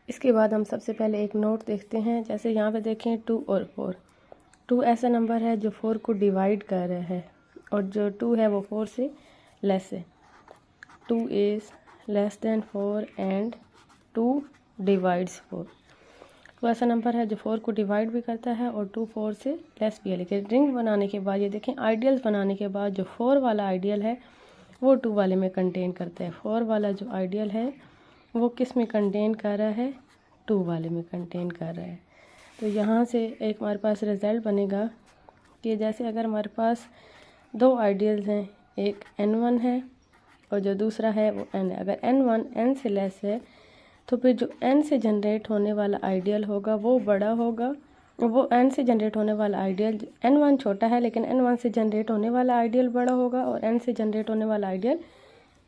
इसके बाद हम सबसे पहले एक नोट देखते हैं। जैसे यहाँ पे देखें 2 और 4। 2 ऐसा नंबर है जो 4 को डिवाइड कर रहा है और जो 2 है वो 4 से लेस है। 2 is less than 4 and 2 divides 4। तो ऐसा नंबर है जो 4 को डिवाइड भी करता है और 2 4 से लेस भी है। लेकिन रिंग बनाने के बाद ये देखें, आइडियल्स बनाने के बाद जो 4 वाला आइडियल है वो 2 वाले में कंटेन करता है। 4 वाला जो आइडियल है वो किस में कंटेन कर रहा है? 2 वाले में कंटेन कर रहा है। तो यहाँ से एक हमारे पास रिज़ल्ट बनेगा कि जैसे अगर हमारे पास 2 आइडियल्स हैं, एक n1 है और जो दूसरा है वो n है। अगर n1 n से लेस है तो फिर जो n से जनरेट होने वाला आइडियल होगा वो बड़ा होगा। वो n से जनरेट होने वाला आइडियल, n1 छोटा है लेकिन n1 से जनरेट होने वाला आइडियल बड़ा होगा और n से जनरेट होने वाला आइडियल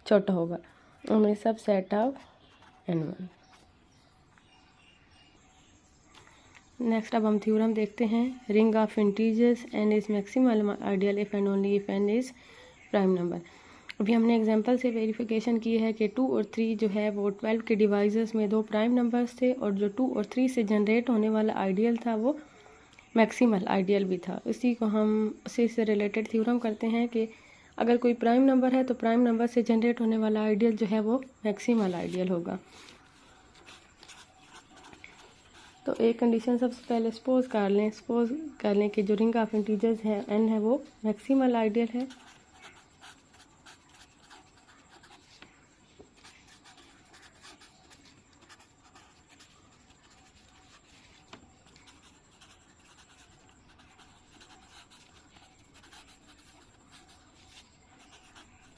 छोटा होगा। उनमें सब सेट ऑफ n1। नेक्स्ट अब हम थ्योरम देखते हैं। Ring of integers n is maximal ideal if and only if n is prime number. अभी हमने एग्जांपल से वेरिफिकेशन की है कि 2 और 3 जो है वो 12 के डिवाइजर्स में 2 प्राइम नंबर्स थे और जो 2 और 3 से जनरेट होने वाला आइडियल था वो मैक्सिमल आइडियल भी था। इसी को हम उसी से रिलेटेड थ्योरम करते हैं कि अगर कोई प्राइम नंबर है तो प्राइम नंबर से जनरेट होने वाला आइडियल जो है वो मैक्सिमल आइडियल होगा। तो एक कंडीशन सबसे पहले सपोज कर लें कि जो रिंग ऑफ इंटीजर्स है n है वो मैक्सिमल आइडियल है।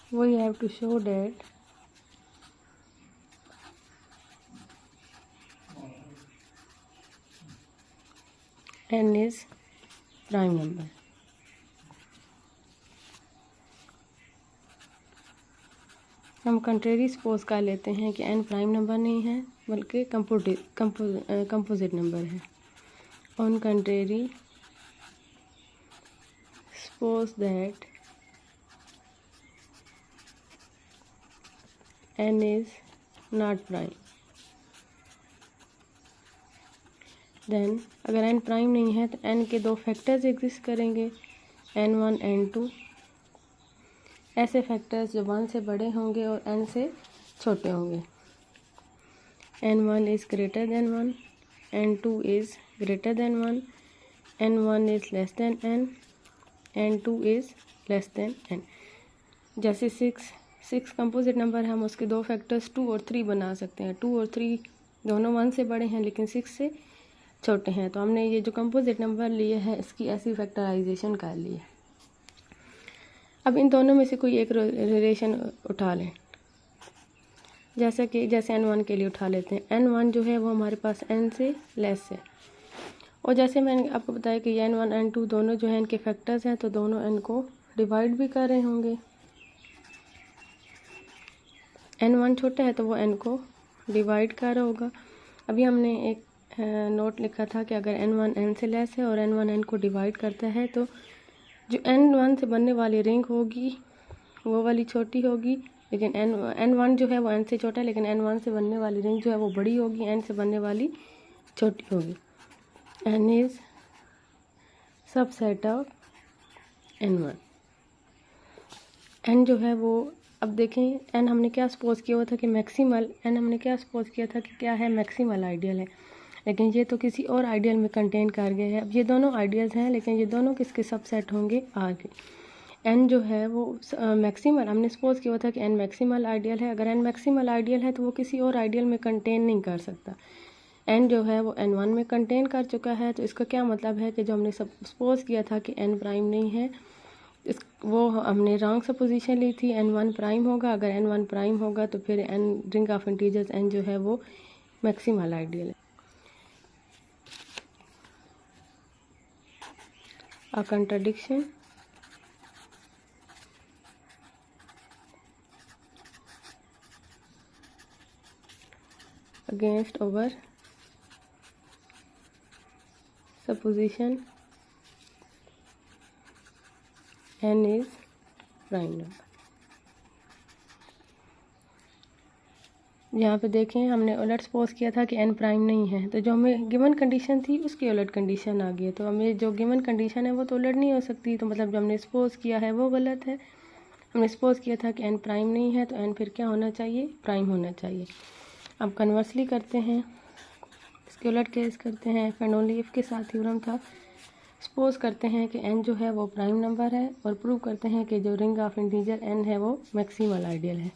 We have to show that n is prime number। हम कंट्रेरी सपोज कर लेते हैं कि n प्राइम नंबर नहीं है बल्कि कंपोजिट नंबर है। On contrary suppose that n is not prime, देन अगर n प्राइम नहीं है तो n के 2 फैक्टर्स एग्जिस्ट करेंगे, n1 n2। ऐसे फैक्टर्स जो 1 से बड़े होंगे और n से छोटे होंगे। n1 is greater than 1, n2 is greater than 1, n1 is less than n, n2 is less than n। जैसे 6 कंपोजिट नंबर है, हम उसके 2 फैक्टर्स 2 और 3 बना सकते हैं। 2 और 3 दोनों 1 से बड़े हैं लेकिन 6 से छोटे हैं। तो हमने ये जो कंपोजिट नंबर लिए हैं इसकी ऐसी फैक्टराइजेशन कर ली है। अब इन दोनों में से कोई एक रिलेशन उठा लें, जैसे n1 के लिए उठा लेते हैं। n1 जो है वो हमारे पास n से लेस है और जैसे मैंने आपको बताया कि n1 n2 दोनों जो है इनके फैक्टर्स हैं तो दोनों n को डिवाइड भी कर रहे होंगे। n1 छोटा है तो वो n को डिवाइड कर रहा होगा। अभी हमने एक नोट लिखा था कि अगर n1 n से लेस है और n1 n को डिवाइड करता है तो जो n1 से बनने वाली रिंग होगी वो वाली छोटी होगी, लेकिन n1 जो है वो n से छोटा है लेकिन n1 से बनने वाली रिंग जो है वो बड़ी होगी, n से बनने वाली छोटी होगी। n is subset of n1। n जो है वो, अब देखें n हमने क्या सपोज किया हुआ था कि मैक्सिमल, n हमने क्या सपोज किया था कि क्या है, मैक्सिमल आइडियल है, लेकिन ये तो किसी और आइडियल में कंटेन कर गए हैं। अब ये दोनों आइडियल्स हैं लेकिन ये दोनों किसके सबसेट होंगे, आर के। n जो है वो मैक्सिमल, हमने सपोज किया हुआ था कि n मैक्सिमल आइडियल है। अगर n मैक्सिमल आइडियल है तो वो किसी और आइडियल में कंटेन नहीं कर सकता। n जो है वो n1 में कंटेन कर चुका है, तो इसका क्या मतलब है कि जो हमने सपोज किया था कि n प्राइम नहीं है, वो हमने रॉन्ग सपोजिशन ली थी। n1 प्राइम होगा। अगर n1 प्राइम होगा तो फिर n ring of integers n जो है वो मैक्सिमल आइडियल है। A contradiction against our supposition n is prime number। यहाँ पे देखें हमने उलट सपोज किया था कि n प्राइम नहीं है, तो जो हमें गिवन कंडीशन थी उसकी उलट कंडीशन आ गई है। तो हमें जो गिवन कंडीशन है वो तो उलट नहीं हो सकती, तो मतलब जो हमने सपोज किया है वो गलत है। हमने सपोज किया था कि n प्राइम नहीं है, तो n फिर क्या होना चाहिए, प्राइम होना चाहिए। अब कन्वर्सली करते हैं, इसके उलट केस करते हैं। एफ एंड ओनली इफ के साथ थ्योरम था। सपोज करते हैं कि n जो है वो प्राइम नंबर है और प्रूव करते हैं कि जो रिंग ऑफ इंटीजर n है वो मैक्सिमल आइडियल है।